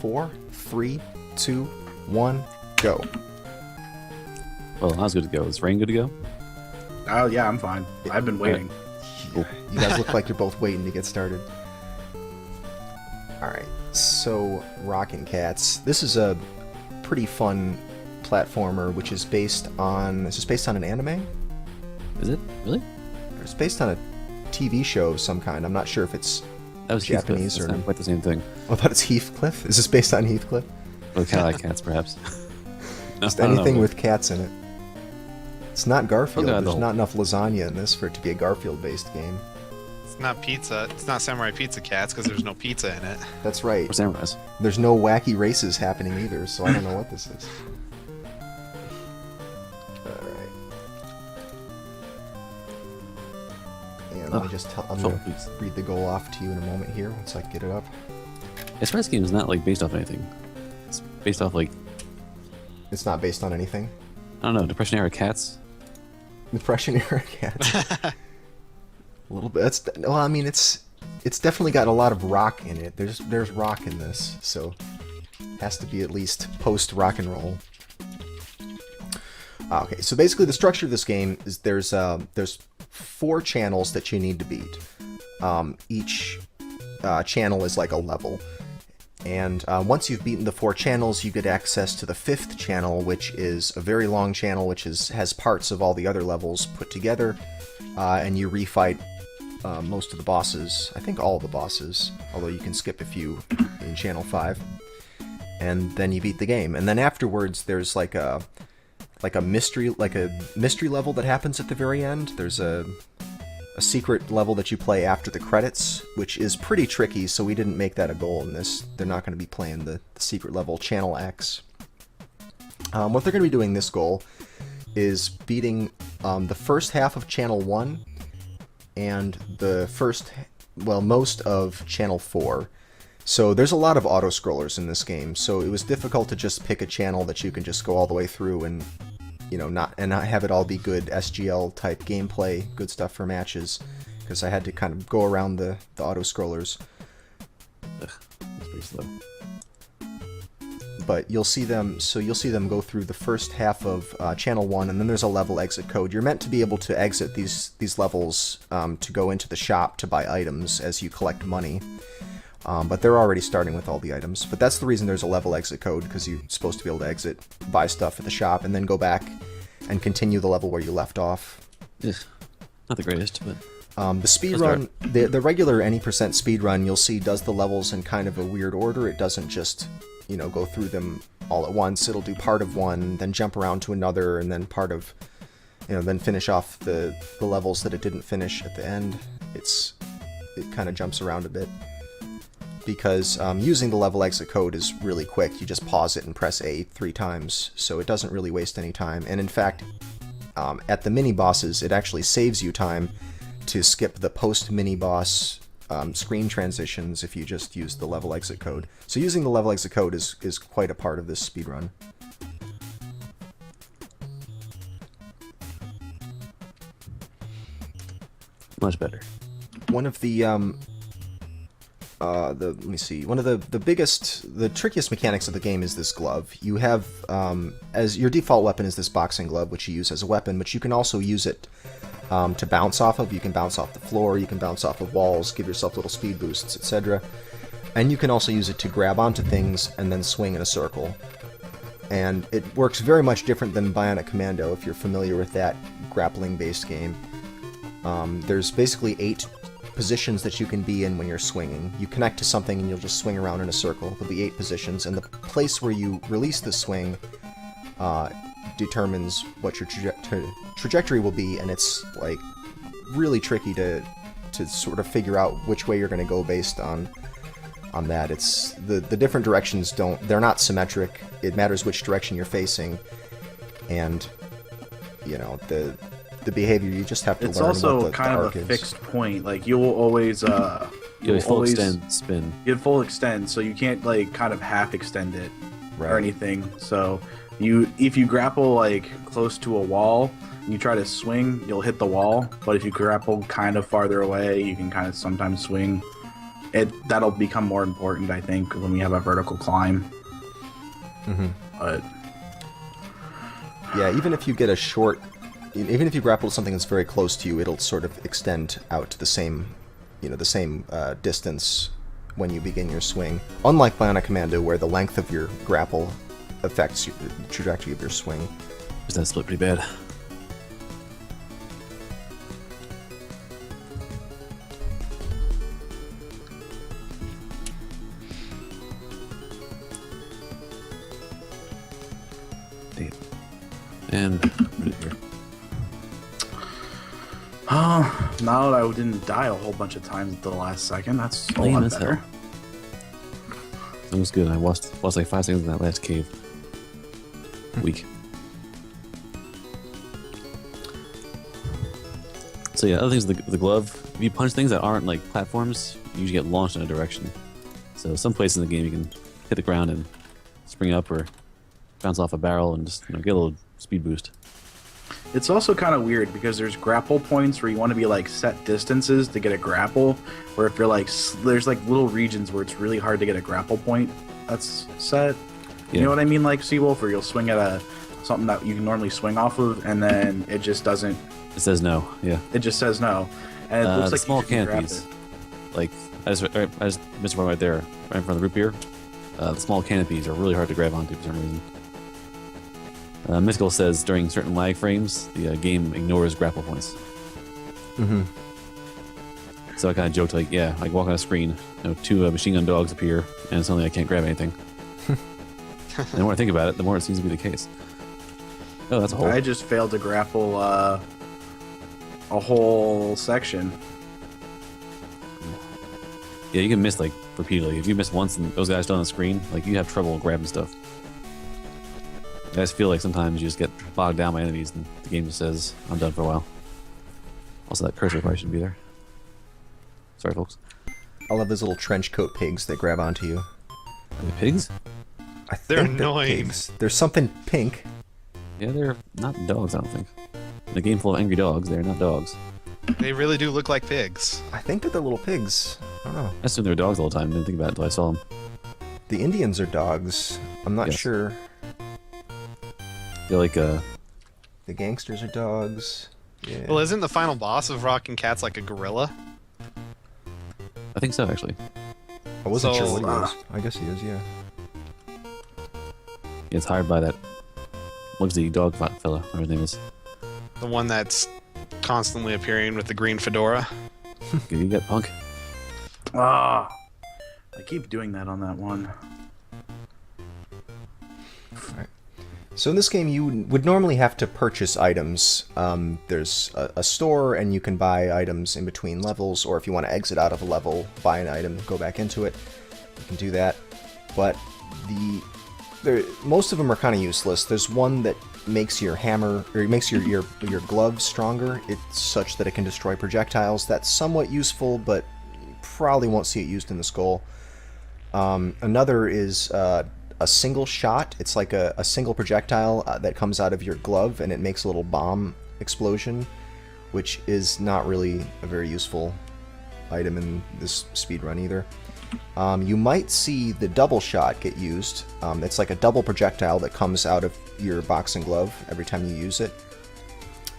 4, 3, 2, 1, go. Well, I was good to go. Is Rain good to go? Oh, yeah, I'm fine. I've been waiting. You guys look like you're both waiting to get started. Alright, so Rockin' Cats. This is a pretty fun platformer which is based on... Is this based on an anime? Is it? Really? It's based on a TV show of some kind. I'm not sure if it's That was Japanese Heathcliff. or... That's not quite the same thing. I thought it's Heathcliff. Is this based on Heathcliff? Well, kind of like cats, perhaps. Just I don't know, anything but- with cats in it. It's not Garfield. Oh, God, There's no. not enough lasagna in this for it to be a Garfield-based game. It's not pizza. It's not Samurai Pizza Cats because there's no pizza in it. That's right. Or samurais. There's no wacky races happening either, so I don't know what this is. Alright. And let me just tell... I'm going please. to read the goal off to you in a moment here, once I get it up. Express game is not like based off anything. It's based off like, It's not based on anything. I don't know, Depression era cats. Depression era cats. A little bit. That's, well, I mean, it's definitely got a lot of rock in it. There's rock in this, so has to be at least post rock and roll. Okay, so basically the structure of this game is there's 4 channels that you need to beat. Each channel is like a level. And once you've beaten the 4 channels, you get access to the 5th channel, which is a very long channel, which has parts of all the other levels put together, and you refight most of the bosses. I think all of the bosses, although you can skip a few in channel 5. And then you beat the game. And then afterwards, there's like a mystery level that happens at the very end. There's a secret level that you play after the credits, which is pretty tricky, so we didn't make that a goal in this. They're not going to be playing the secret level, Channel X. What they're going to be doing this goal is beating the first half of Channel 1 and most of Channel 4. So there's a lot of auto-scrollers in this game, so it was difficult to just pick a channel that you can just go all the way through and not have it all be good SGL type gameplay, good stuff for matches, because I had to kind of go around the auto-scrollers. Ugh, that's pretty slow. But you'll see them go through the first half of Channel 1, and then there's a level exit code. You're meant to be able to exit these levels to go into the shop to buy items as you collect money. But they're already starting with all the items. But that's the reason there's a level exit code, because you're supposed to be able to exit, buy stuff at the shop, and then go back and continue the level where you left off. Ugh, not the greatest, but... The speedrun, the regular any % speedrun, you'll see does the levels in kind of a weird order. It doesn't just, go through them all at once. It'll do part of one, then jump around to another, and then part of, then finish off the levels that it didn't finish at the end. It kind of jumps around a bit. Because using the level exit code is really quick. You just pause it and press A 3 times, so it doesn't really waste any time. And in fact, at the mini-bosses, it actually saves you time to skip the post-mini-boss screen transitions if you just use the level exit code. So using the level exit code is quite a part of this speedrun. Much better. One of the trickiest mechanics of the game is this glove. You have, as your default weapon is this boxing glove, which you use as a weapon, but you can also use it to bounce off of. You can bounce off the floor, you can bounce off of walls, give yourself little speed boosts, etc. And you can also use it to grab onto things and then swing in a circle. And it works very much different than Bionic Commando, if you're familiar with that grappling-based game. There's basically 8 positions that you can be in when you're swinging. You connect to something and you'll just swing around in a circle. There'll be 8 positions, and the place where you release the swing determines what your trajectory will be, and it's like really tricky to sort of figure out which way you're going to go based on that. It's the different directions they're not symmetric. It matters which direction you're facing, and the behavior, you just have to It's learn also what the kind of arc a is. fixed point. Like you'll always You full extend, spin. you have full extend, so you can't like kind of half extend it Right. or anything. So if you grapple like close to a wall and you try to swing, you'll hit the wall. But if you grapple kind of farther away, you can kind of sometimes swing that'll become more important, I think, when we have a vertical climb. Mm-hmm. But yeah, even if you get a short, even if you grapple something that's very close to you, it'll sort of extend out to the same, the same distance when you begin your swing. Unlike Bionic Commando, where the length of your grapple affects the trajectory of your swing. Is that split pretty bad? Damn. And here. now that I didn't die a whole bunch of times at the last second, that's a Lame lot as better. hell. That was good. I lost like 5 seconds in that last cave. Weak. So yeah, other things, the glove. If you punch things that aren't like platforms, you usually get launched in a direction. So some places in the game you can hit the ground and spring up or bounce off a barrel and just get a little speed boost. It's also kind of weird because there's grapple points where you want to be like set distances to get a grapple, where if you're like there's like little regions where it's really hard to get a grapple point that's set. You know what I mean, like Seawolf, where you'll swing at something that you can normally swing off of, and then it just doesn't. It says no. Yeah. It just says no, and it looks the like small you can grab canopies. it. Like I just missed one right there, right in front of the root beer. The small canopies are really hard to grab onto for some reason. Mystical says during certain lag frames, the game ignores grapple points. Mm-hmm. So I kind of joked like, yeah, I walk on a screen, 2 machine gun dogs appear, and suddenly I can't grab anything. And the more I think about it, the more it seems to be the case. Oh, that's a hole. I just failed to grapple a whole section. Yeah, you can miss like repeatedly. If you miss once and those guys still on the screen, like you have trouble grabbing stuff. I just feel like sometimes you just get bogged down by enemies and the game just says, I'm done for a while. Also, that cursor probably shouldn't be there. Sorry, folks. I love those little trench coat pigs that grab onto you. Are they pigs? I They're think annoying. pigs. There's something pink. Yeah, they're not dogs, I don't think. In a game full of angry dogs, they're not dogs. They really do look like pigs. I think that they're little pigs. I don't know. I assumed they were dogs all the time. Didn't think about it until I saw them. The Indians are dogs. I'm not Yes. sure. They're like, The gangsters are dogs. Yeah. Well, isn't the final boss of Rockin' Cats like a gorilla? I think so, actually. I wasn't So, sure what he was. I guess he is, yeah. He gets hired by that Mugsy dog fella, whatever his name is. The one that's constantly appearing with the green fedora? Good, you get punk. I keep doing that on that one. So in this game, you would normally have to purchase items. There's a store, and you can buy items in between levels, or if you want to exit out of a level, buy an item, go back into it. You can do that. But most of them are kind of useless. There's one that makes your hammer, or it makes your glove stronger. It's such that it can destroy projectiles. That's somewhat useful, but you probably won't see it used in the skull. Another is a single shot. It's like a single projectile that comes out of your glove, and it makes a little bomb explosion, which is not really a very useful item in this speedrun either. You might see the double shot get used. It's like a double projectile that comes out of your boxing glove every time you use it.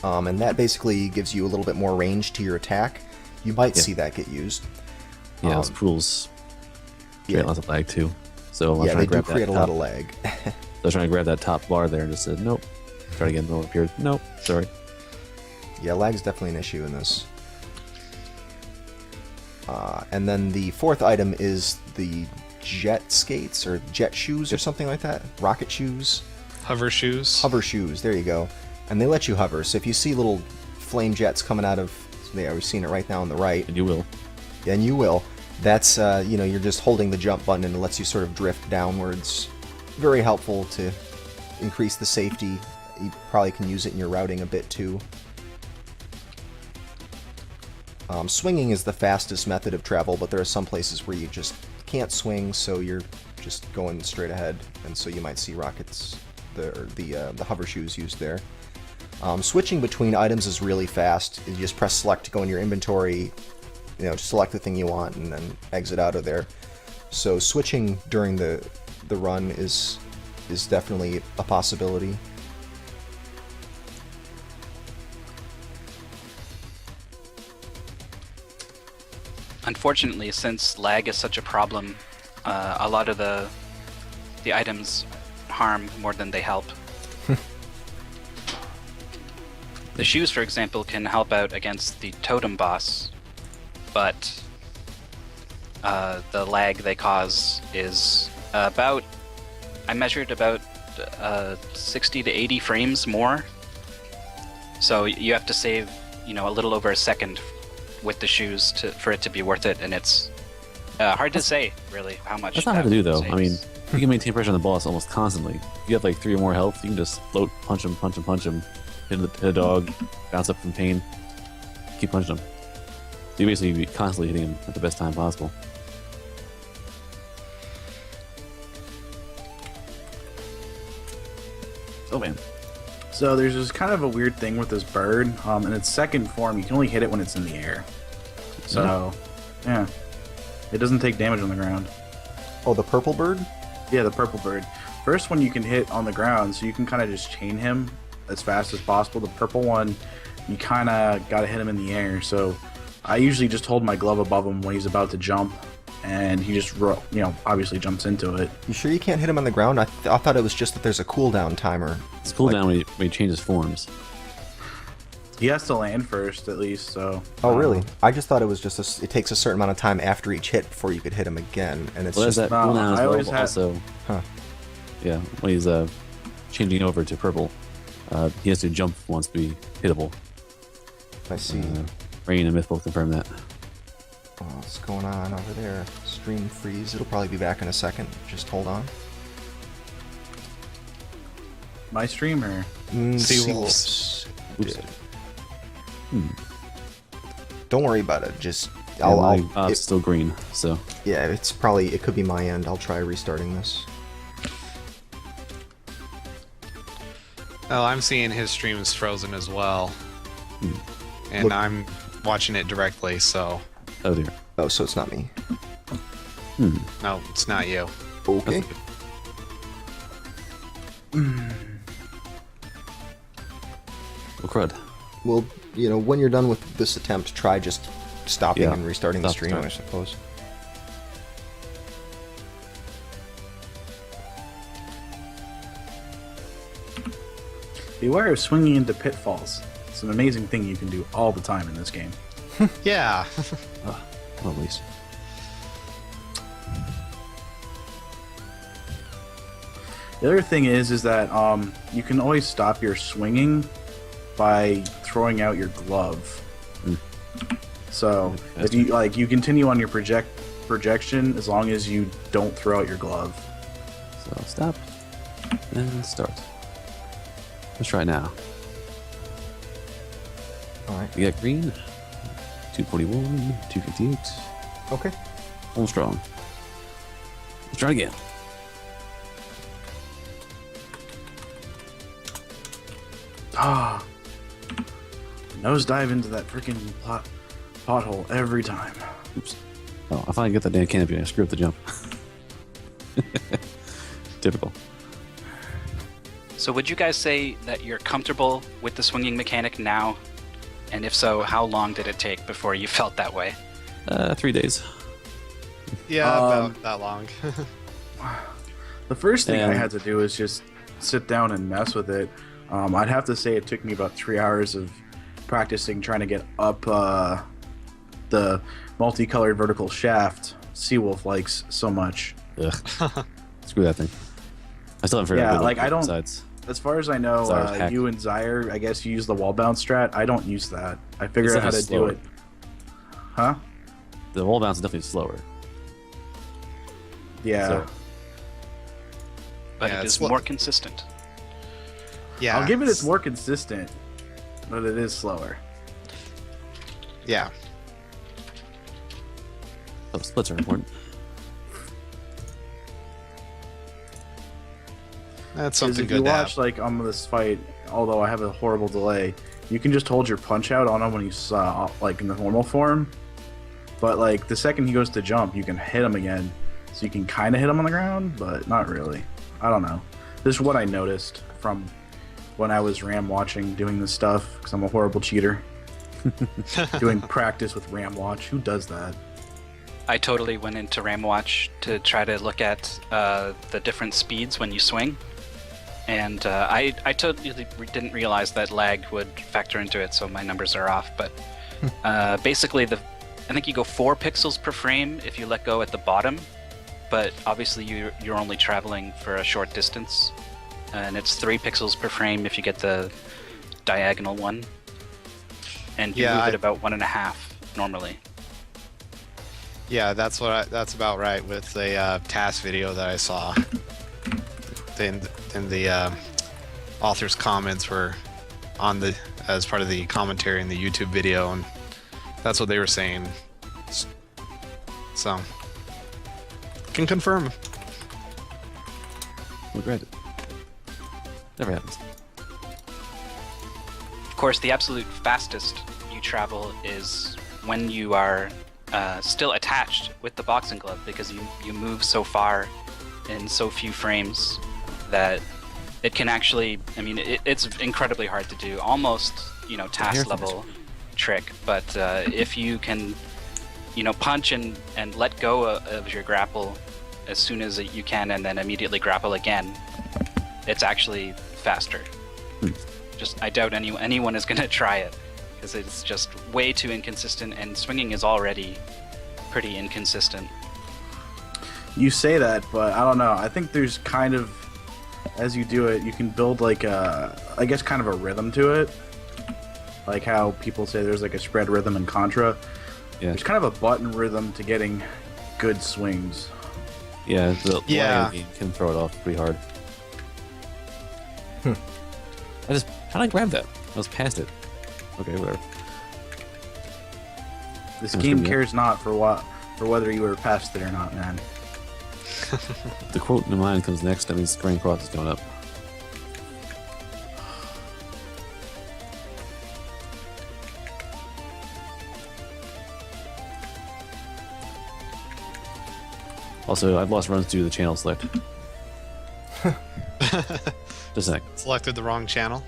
And that basically gives you a little bit more range to your attack. You might see that get used. Yeah, those pools create lots of lag too. So I was Yeah, trying they to do grab create that a top, lot of lag. I was trying to grab that top bar there and just said, nope. Try again, no one appeared. Nope, sorry. Yeah, lag is definitely an issue in this. And then the fourth item is the jet skates, or jet shoes, or something like that. Rocket shoes. Hover shoes? Hover shoes, there you go. And they let you hover, so if you see little flame jets coming out of... Yeah, we've seen it right now on the right. And you will. And you will. That's, you're just holding the jump button and it lets you sort of drift downwards. Very helpful to increase the safety. You probably can use it in your routing a bit too. Swinging is the fastest method of travel, but there are some places where you just can't swing, so you're just going straight ahead, and so you might see rockets, the hover shoes used there. Switching between items is really fast. You just press select to go in your inventory, just select the thing you want and then exit out of there. So switching during the run is definitely a possibility. Unfortunately, since lag is such a problem, a lot of the items harm more than they help. The shoes, for example, can help out against the totem boss, but the lag they cause is about, I measured about 60 to 80 frames more. So you have to save, a little over a second with the shoes for it to be worth it, and it's hard to say, really, how much. That's not hard to do, though. saves. I mean, you can maintain pressure on the boss almost constantly. If you have like 3 or more health, you can just float, punch him, hit a dog, bounce up from pain, keep punching him. So you basically be constantly hitting him at the best time possible. Oh man. So there's this kind of a weird thing with this bird. In its second form, you can only hit it when it's in the air. So, yeah. It doesn't take damage on the ground. Oh, the purple bird? Yeah, the purple bird. First one you can hit on the ground, so you can kind of just chain him as fast as possible. The purple one, you kind of got to hit him in the air. So I usually just hold my glove above him when he's about to jump, and he just, obviously jumps into it. You sure you can't hit him on the ground? I thought it was just that there's a cooldown timer. It's cooldown when he changes forms. He has to land first, at least, so... Oh, really? I just thought it was just it takes a certain amount of time after each hit before you could hit him again, and it's Well, just... there's that No, cooldown as I well, always but had- also... Huh. Yeah, when he's changing over to purple, he has to jump once to be hittable. I see. Rane and Myth both confirm that. Oh, what's going on over there? Stream freeze. It'll probably be back in a second. Just hold on. My streamer. Seawolves. Oops. Don't worry about it. Just It's still green, so... yeah, it could be my end. I'll try restarting this. Oh, I'm seeing his stream is frozen as well. And Look- I'm watching it directly, so... Oh dear. Oh, so it's not me. No, it's not you. Okay. Well, crud. Well, when you're done with this attempt, try just stopping Yeah, and restarting the stop, stream, start. I suppose. Beware of swinging into pitfalls. It's an amazing thing you can do all the time in this game. Yeah. Well, at least. The other thing is that you can always stop your swinging by throwing out your glove. So if you continue on your projection as long as you don't throw out your glove. So stop and start. Let's try it now. Alright. We got green, 241, 258, Okay. almost strong. Let's try it again. Ah, nosedive into that freaking pothole every time. Oops. Oh, I finally get that damn canopy and I screw up the jump. Typical. So would you guys say that you're comfortable with the swinging mechanic now? And if so, how long did it take before you felt that way? 3 days. Yeah, about that long. The first thing I And- had to do was just sit down and mess with it. I'd have to say it took me about 3 hours of practicing trying to get up the multicolored vertical shaft Seawolf likes so much. Ugh. Screw that thing. I still haven't figured Yeah, out like, I don't- besides. As far as I know, Zyre's hacked. you and Zyre, I guess you use the wall bounce strat. I don't use that. I figured It's out how to definitely do it. Huh? The wall bounce is definitely slower. Yeah. So- But Yeah, it it's is what- more consistent. Yeah. I'll give it it's more consistent, but it is slower. Yeah. Oh, splits are important. That's 'Cause something if you good to watch have. like this fight, although I have a horrible delay, you can just hold your punch out on him when he's like in the normal form, But like the second he goes to jump, you can hit him again. So you can kind of hit him on the ground, but not really. I don't know. This is what I noticed from when I was Ram watching doing this stuff, because I'm a horrible cheater. Doing practice with Ram Watch. Who does that? I totally went into Ramwatch to try to look at the different speeds when you swing, and I totally didn't realize that lag would factor into it, so my numbers are off. But basically, I think you go 4 pixels per frame if you let go at the bottom, but obviously you're only traveling for a short distance, and it's 3 pixels per frame if you get the diagonal one, and you move it about 1.5 normally. Yeah, that's about right with the task video that I saw. In the author's comments were on as part of the commentary in the YouTube video, and that's what they were saying. So, can confirm. Regret it. Never happens. Of course, the absolute fastest you travel is when you are still attached with the boxing glove, because you move so far in so few frames that it can actually, I mean, it's incredibly hard to do, almost, task level trick, but if you can, punch and let go of your grapple as soon as you can and then immediately grapple again, it's actually faster. Just, I doubt anyone is going to try it, because it's just way too inconsistent, and swinging is already pretty inconsistent. You say that, but I don't know. I think there's kind of, as you do it, you can build like I guess kind of a rhythm to it. Like how people say there's like a spread rhythm in Contra. Yeah. There's kind of a button rhythm to getting good swings. Yeah, the lag game can throw it off pretty hard. How did I grab that? I was past it. Okay, whatever. This game cares not for whether you were past it or not, man. The quote in mind comes next. That means Grand Cross is going up. Also, I've lost runs due to the channel select. Just a sec. Selected the wrong channel.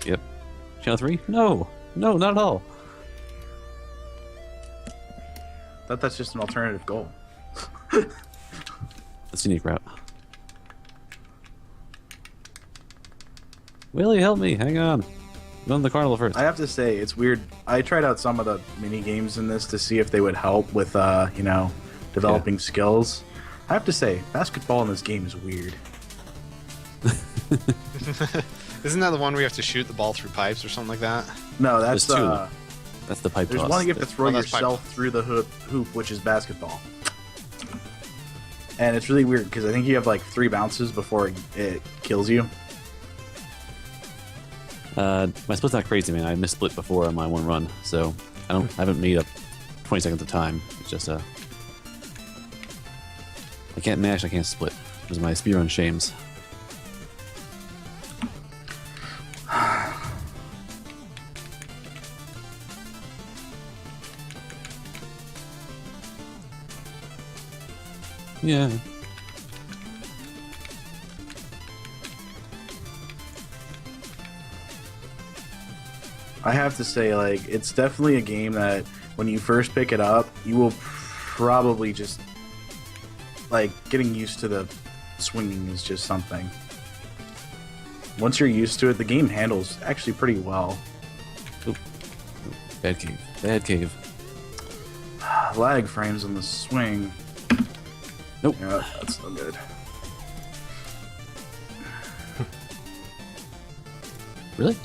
Yep. Channel 3? No, not at all. That's just an alternative goal. That's a unique route. Willie, help me! Hang on. I'm on the carnival first. I have to say, it's weird. I tried out some of the mini games in this to see if they would help with, developing skills. I have to say, basketball in this game is weird. Isn't that the one where you have to shoot the ball through pipes or something like that? No, that's There's two. That's the pipe There's toss. one you have to throw that's yourself through the hoop, which is basketball. And it's really weird because I think you have like 3 bounces before it kills you. My split's not crazy, man. I missed split before on my one run, so I haven't made up 20 seconds of time. It's just I can't mash, I can't split. Those are my speedrun shames. Yeah. I have to say, like, it's definitely a game that when you first pick it up, you will probably just, like, getting used to the swinging is just something. Once you're used to it, the game handles actually pretty well. Oop. Bad cave. Bad cave. Lag frames on the swing. Nope. Yeah, that's no good. Really?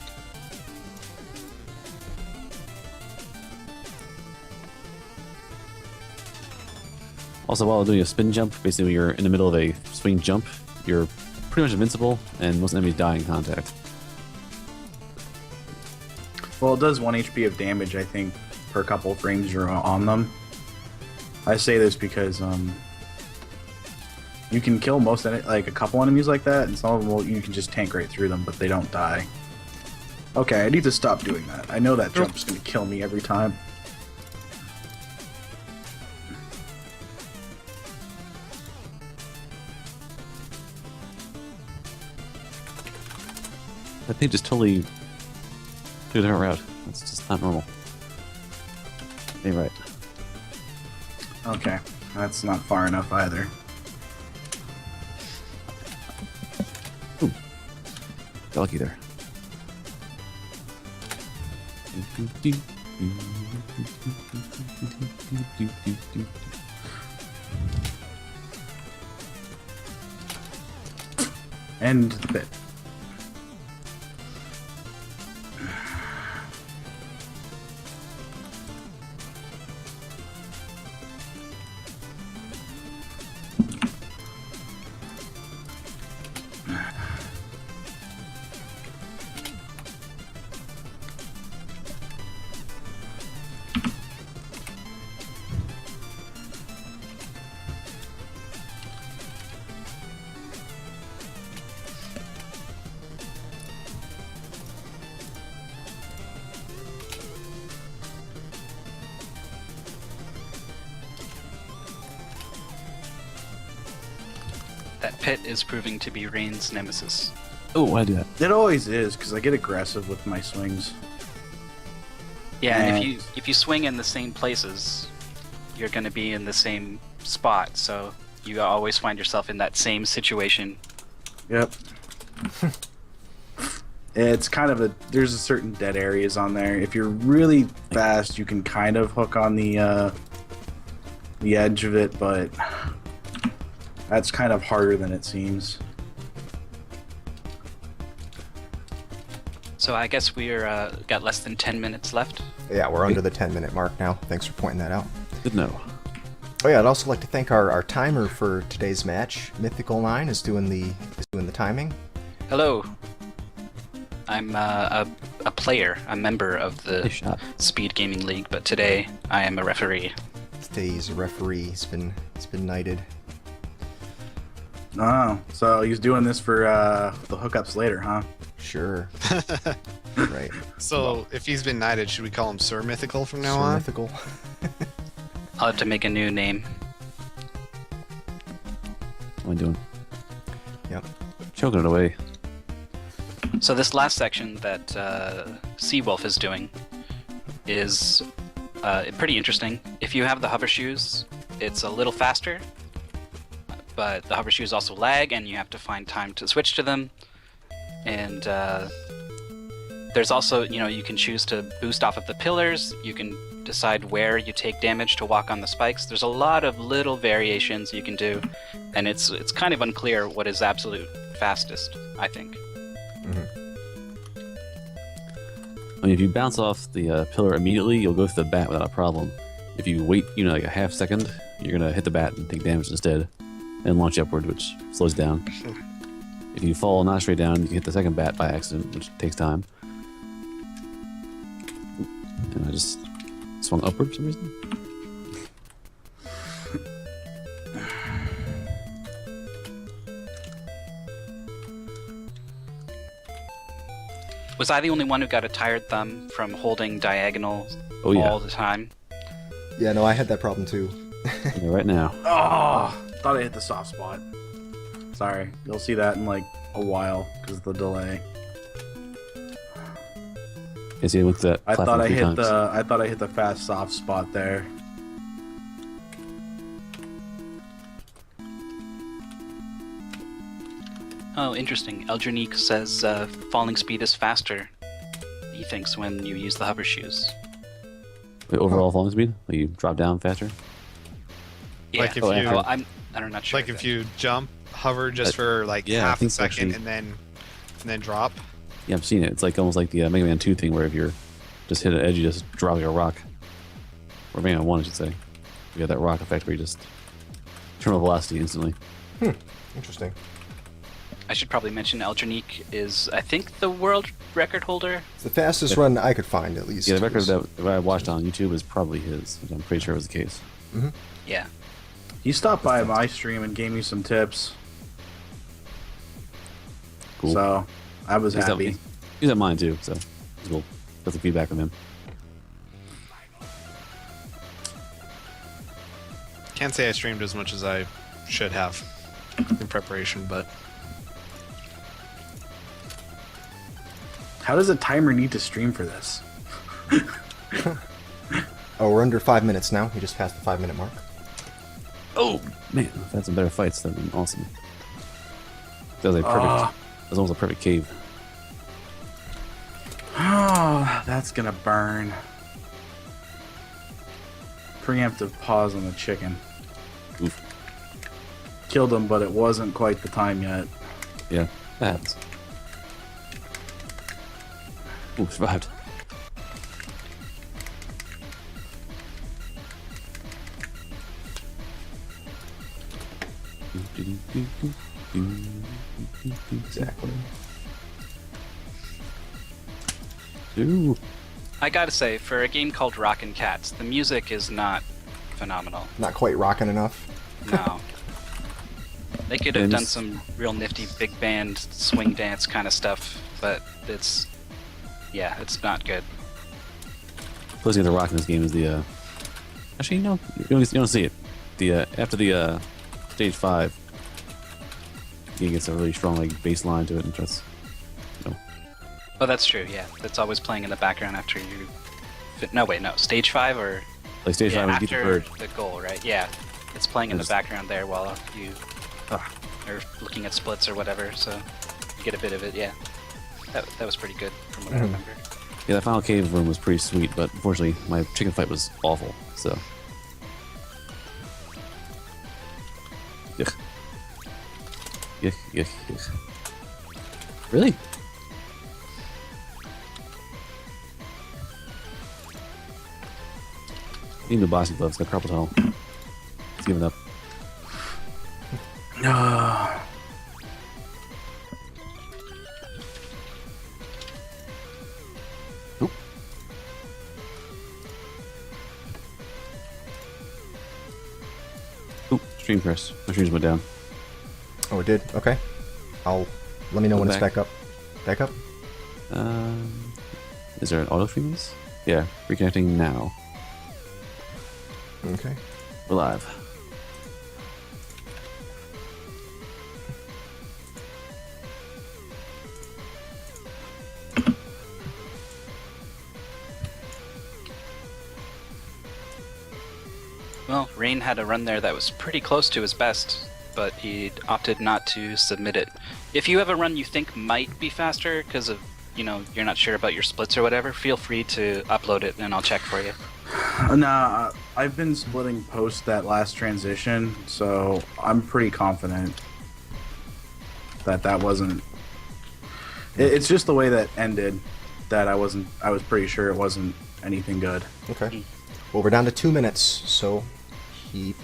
Also, while doing a spin jump, basically when you're in the middle of a swing jump, you're pretty much invincible, and most enemies die in contact. Well, it does 1 HP of damage, I think, per couple frames you're on them. I say this because you can kill like a couple enemies like that, and some of them you can just tank right through them, but they don't die. Okay, I need to stop doing that. I know that jump's going to kill me every time. That pig just totally took a different route. That's just not normal. Ain't right. Okay, that's not far enough either. Got lucky there. End the bit. That pit is proving to be Rane's nemesis. Oh, why'd I do that? It always is, because I get aggressive with my swings. Yeah, and Yeah. if you swing in the same places, you're going to be in the same spot. So you always find yourself in that same situation. Yep. It's kind of there's a certain dead areas on there. If you're really fast, you can kind of hook on the edge of it, but that's kind of harder than it seems. So I guess we're got less than 10 minutes left. Yeah, we're under the 10-minute mark now. Thanks for pointing that out. Good know. Oh yeah, I'd also like to thank our timer for today's match. Mythical9 is doing the timing. Hello. I'm a player, a member of the Nice shot. Speed Gaming League, but today I am a referee. Today's referee. He's been knighted. Oh, so he's doing this for the hookups later, huh? Sure. Right. So if he's been knighted, should we call him Sir Mythical from now Sir on? Mythical. I'll have to make a new name. What am I doing? Yep. Choking it away. So this last section that Seawolf is doing is pretty interesting. If you have the hover shoes, it's a little faster, but the hover shoes also lag, and you have to find time to switch to them. And there's also, you can choose to boost off of the pillars. You can decide where you take damage to walk on the spikes. There's a lot of little variations you can do, and it's kind of unclear what is absolute fastest, I think. I mean, if you bounce off the pillar immediately, you'll go through the bat without a problem. If you wait, like a half second, you're gonna hit the bat and take damage instead, and launch upward, which slows down. If you fall not straight down, you can hit the second bat by accident, which takes time. And I just swung upward for some reason. Was I the only one who got a tired thumb from holding diagonal Oh, yeah. all the time? Yeah, no, I had that problem too. Yeah, right now. Oh, thought I hit the soft spot. Sorry, you'll see that in like a while because of the delay. Okay, see, I went to that I platform thought I 3 hit times. the fast soft spot there. Oh, interesting. Eldrinique says falling speed is faster, he thinks, when you use the hover shoes. Wait, overall falling speed? Like you drop down faster? Yeah. Like if Oh, you- well, I'm not sure. Like if you jump, hover just for like yeah, I half a think so, second, actually. and then drop. Yeah, I've seen it. It's like almost like the Mega Man 2 thing where if you're just hit an edge, you just drop like a rock. Or Mega Man 1, I should say. You got that rock effect where you just terminal velocity instantly. Interesting. I should probably mention Eldrinique is, I think, the world record holder. It's the fastest run I could find, at least. Yeah, the record was- that I watched on YouTube is probably his, which I'm pretty sure was the case. Yeah. He stopped by my stream and gave me some tips, Cool. so I was He's happy. at, he's at mine too, so we'll get the feedback from him. Can't say I streamed as much as I should have in preparation, but How does a timer need to stream for this? Oh, we're under 5 minutes now. We just passed the 5-minute mark. Oh man, if I had some better fights, that'd be awesome. That was a perfect. That was almost a perfect cave. Oh, that's gonna burn. Preemptive pause on the chicken. Oof. Killed him, but it wasn't quite the time yet. Yeah, that happens. Ooh, survived. Exactly. Ooh. I gotta say, for a game called Rockin' Cats, the music is not phenomenal. Not quite rocking enough. No. They could have And done some real nifty big band swing dance kind of stuff, but it's not good. Plus, the rock in this game is the. Actually, no, you don't see it. The after the stage 5, the game gets a really strong like bass line to it, and just Oh, that's true. Yeah, that's always playing in the background after you. No, wait, no. Stage 5 or like stage 5 when you get the after bird. the goal, right? Yeah, it's playing in the Yes. background there while you are looking at splits or whatever. So you get a bit of it. Yeah, that was pretty good from what I remember. Yeah, that final cave room was pretty sweet, but unfortunately, my chicken fight was awful. So. Yuck. Yuck, yuck, yuck. Really? Need the bossy gloves, got carpal tunnel. It's giving up. Oop. Oop, stream press. My streams went down. Oh, it did? Okay. Let me know Go when it's back. back up. Back up? Is there an auto streams? Yeah, reconnecting now. Okay. We're live. Well, Rane had a run there that was pretty close to his best, but he opted not to submit it. If you have a run you think might be faster because of, you're not sure about your splits or whatever, feel free to upload it and I'll check for you. Nah, I've been splitting post that last transition, so I'm pretty confident that wasn't. It's just the way that ended that I was pretty sure it wasn't anything good. Okay. Well, we're down to 2 minutes, so keep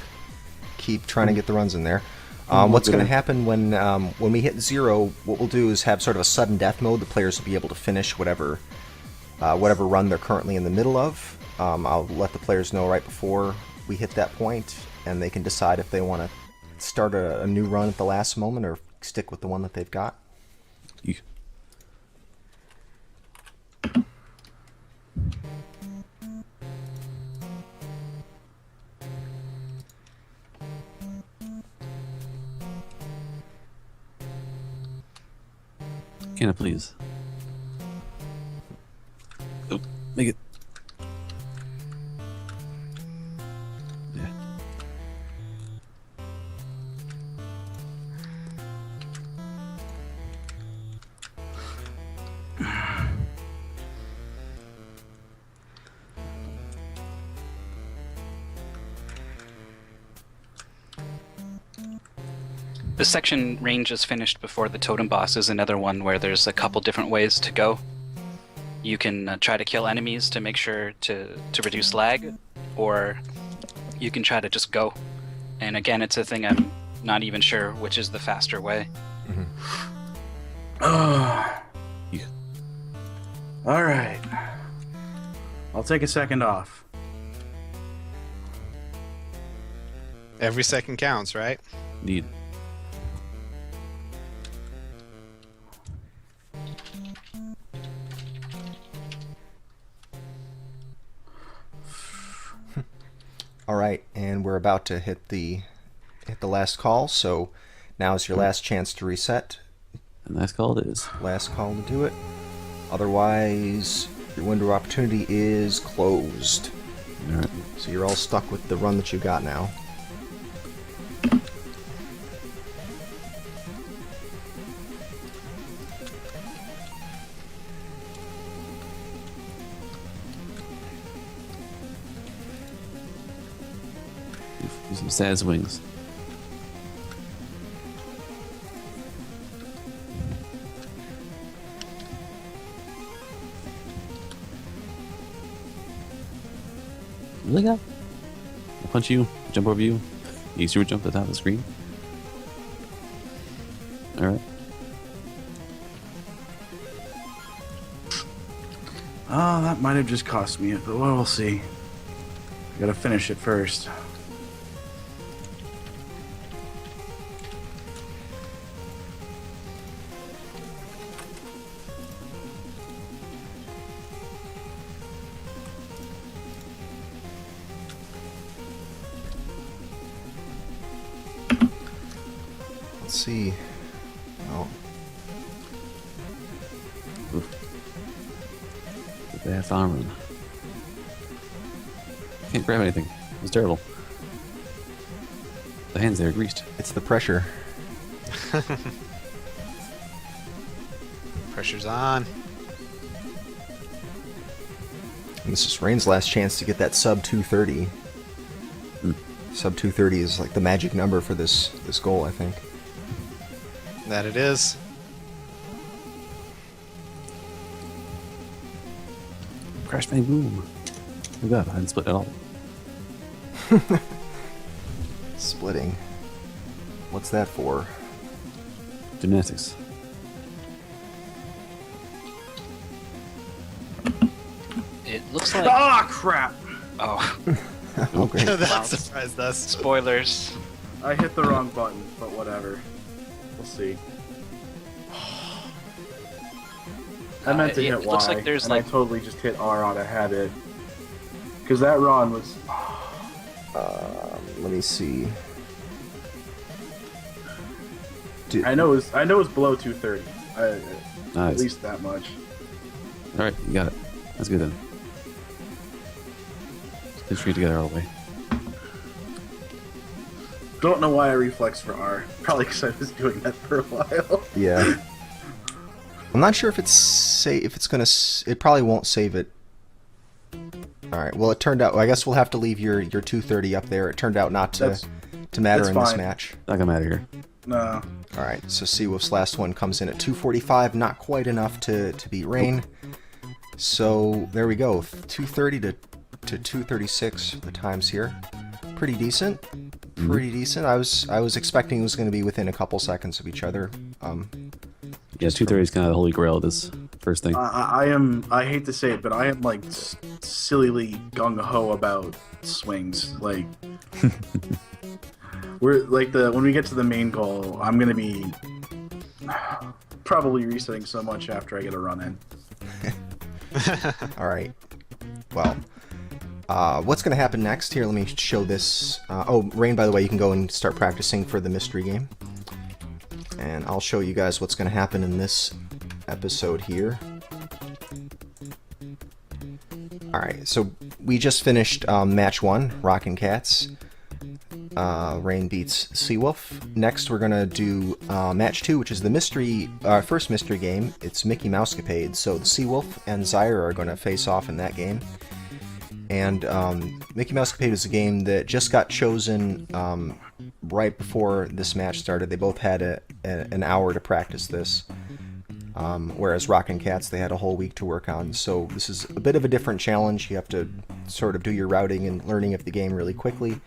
trying to get the runs in there. What's going to happen when we hit 0? What we'll do is have sort of a sudden death mode. The players will be able to finish whatever run they're currently in the middle of. I'll let the players know right before we hit that point, and they can decide if they want to start a new run at the last moment or stick with the one that they've got. Eek. Can I please? Oh, make it. Yeah. The section range is finished before the totem boss is another one where there's a couple different ways to go. You can try to kill enemies to make sure to reduce lag, or you can try to just go. And again, it's a thing I'm not even sure which is the faster way. Yeah. All right, I'll take a second off. Every second counts, right? Indeed. All right, and we're about to hit the last call, so now is your last chance to reset. And that's call it is. Last call to do it. Otherwise, your window of opportunity is closed. Alright. So you're all stuck with the run that you got now. Do some sad swings. Really got? I'll punch you, jump over you. You super jump to the top of the screen. Alright. Oh, that might have just cost me it, but we'll see. I gotta finish it first. Let's see. Oh, Bad farm run. Can't grab anything. It's terrible. The hands there are greased. it's the pressure. Pressure's on. And this is Rain's last chance to get that sub 230. Sub 230 is like the magic number for this goal, I think. That it is. Crash bang boom. Oh god, I didn't split at all. Splitting. What's that for? Gymnastics. It looks like. Ah, crap! Oh, Oh, great. That surprised us. spoilers. I hit the wrong button, but whatever. We'll see. I meant to It hit Y, looks like there's and I like totally just hit R out of habit. Because that run was... Let me see. I know it was below 230. At Nice. least that much. Alright, you got it. That's good then. Just get together all the way. Don't know why I reflexed for R. Probably because I was doing that for a while. Yeah. I'm not sure if it's gonna. It probably won't save it. All right. Well, it turned out. I guess we'll have to leave your 230 up there. It turned out not to matter that's in this fine. match. Not gonna matter here. No. All right. So Seawolf's last one comes in at 245. Not quite enough to beat Rain. So there we go. 230 to 236 the times here. Pretty decent. Pretty decent. I was expecting it was going to be within a couple seconds of each other. Yeah, 230 is kind of the holy grail of this first thing. I hate to say it, but I am like sillily gung-ho about swings. Like, we're like when we get to the main goal, I'm gonna be probably resetting so much after I get a run in. All right. Well, what's going to happen next? Here, let me show this. Oh, Rain, by the way, you can go and start practicing for the mystery game. And I'll show you guys what's going to happen in this episode here. All right, so we just finished match 1, Rockin' Cats. Rain beats Seawolf. Next, we're going to do match 2, which is the first mystery game. It's Mickey Mousecapade. So the Seawolf and Zyre are going to face off in that game. And Mickey Mousecapade is a game that just got chosen right before this match started. They both had an hour to practice this, whereas Rockin' Cats, they had a whole week to work on. So this is a bit of a different challenge. You have to sort of do your routing and learning of the game really quickly.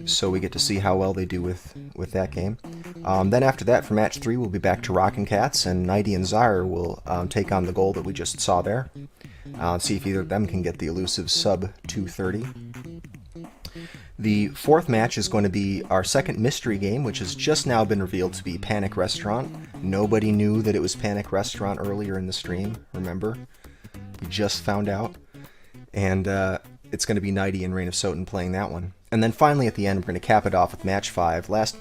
So we get to see how well they do with that game. Then after that, for match 3, we'll be back to Rockin' Cats, and Knighty and Zyre will take on the goal that we just saw there. See if either of them can get the elusive sub 230. The fourth match is going to be our second mystery game, which has just now been revealed to be Panic Restaurant. Nobody knew that it was Panic Restaurant earlier in the stream, remember? We just found out. And it's going to be Knighty and RaneOfSOTN playing that one. And then finally at the end, we're going to cap it off with match 5. Last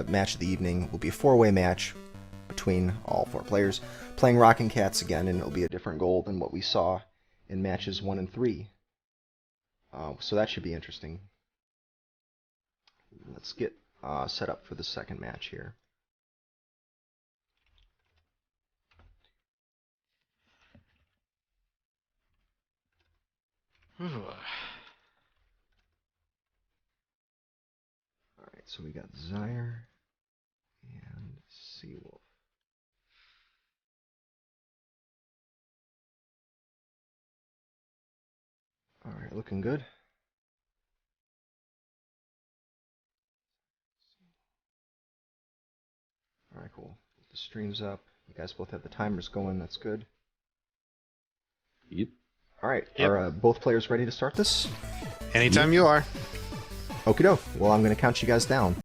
match of the evening will be a 4-way match between all 4 players, playing Rockin' Cats again, and it'll be a different goal than what we saw in matches 1 and 3. So that should be interesting. Let's get set up for the second match here. Alright, so we got Zyre and Seawolf. Alright, looking good. Alright, cool. The stream's up. You guys both have the timers going, that's good. Yep. Alright, Yep. are both players ready to start this? Anytime you are. Okie doke. Well, I'm going to count you guys down.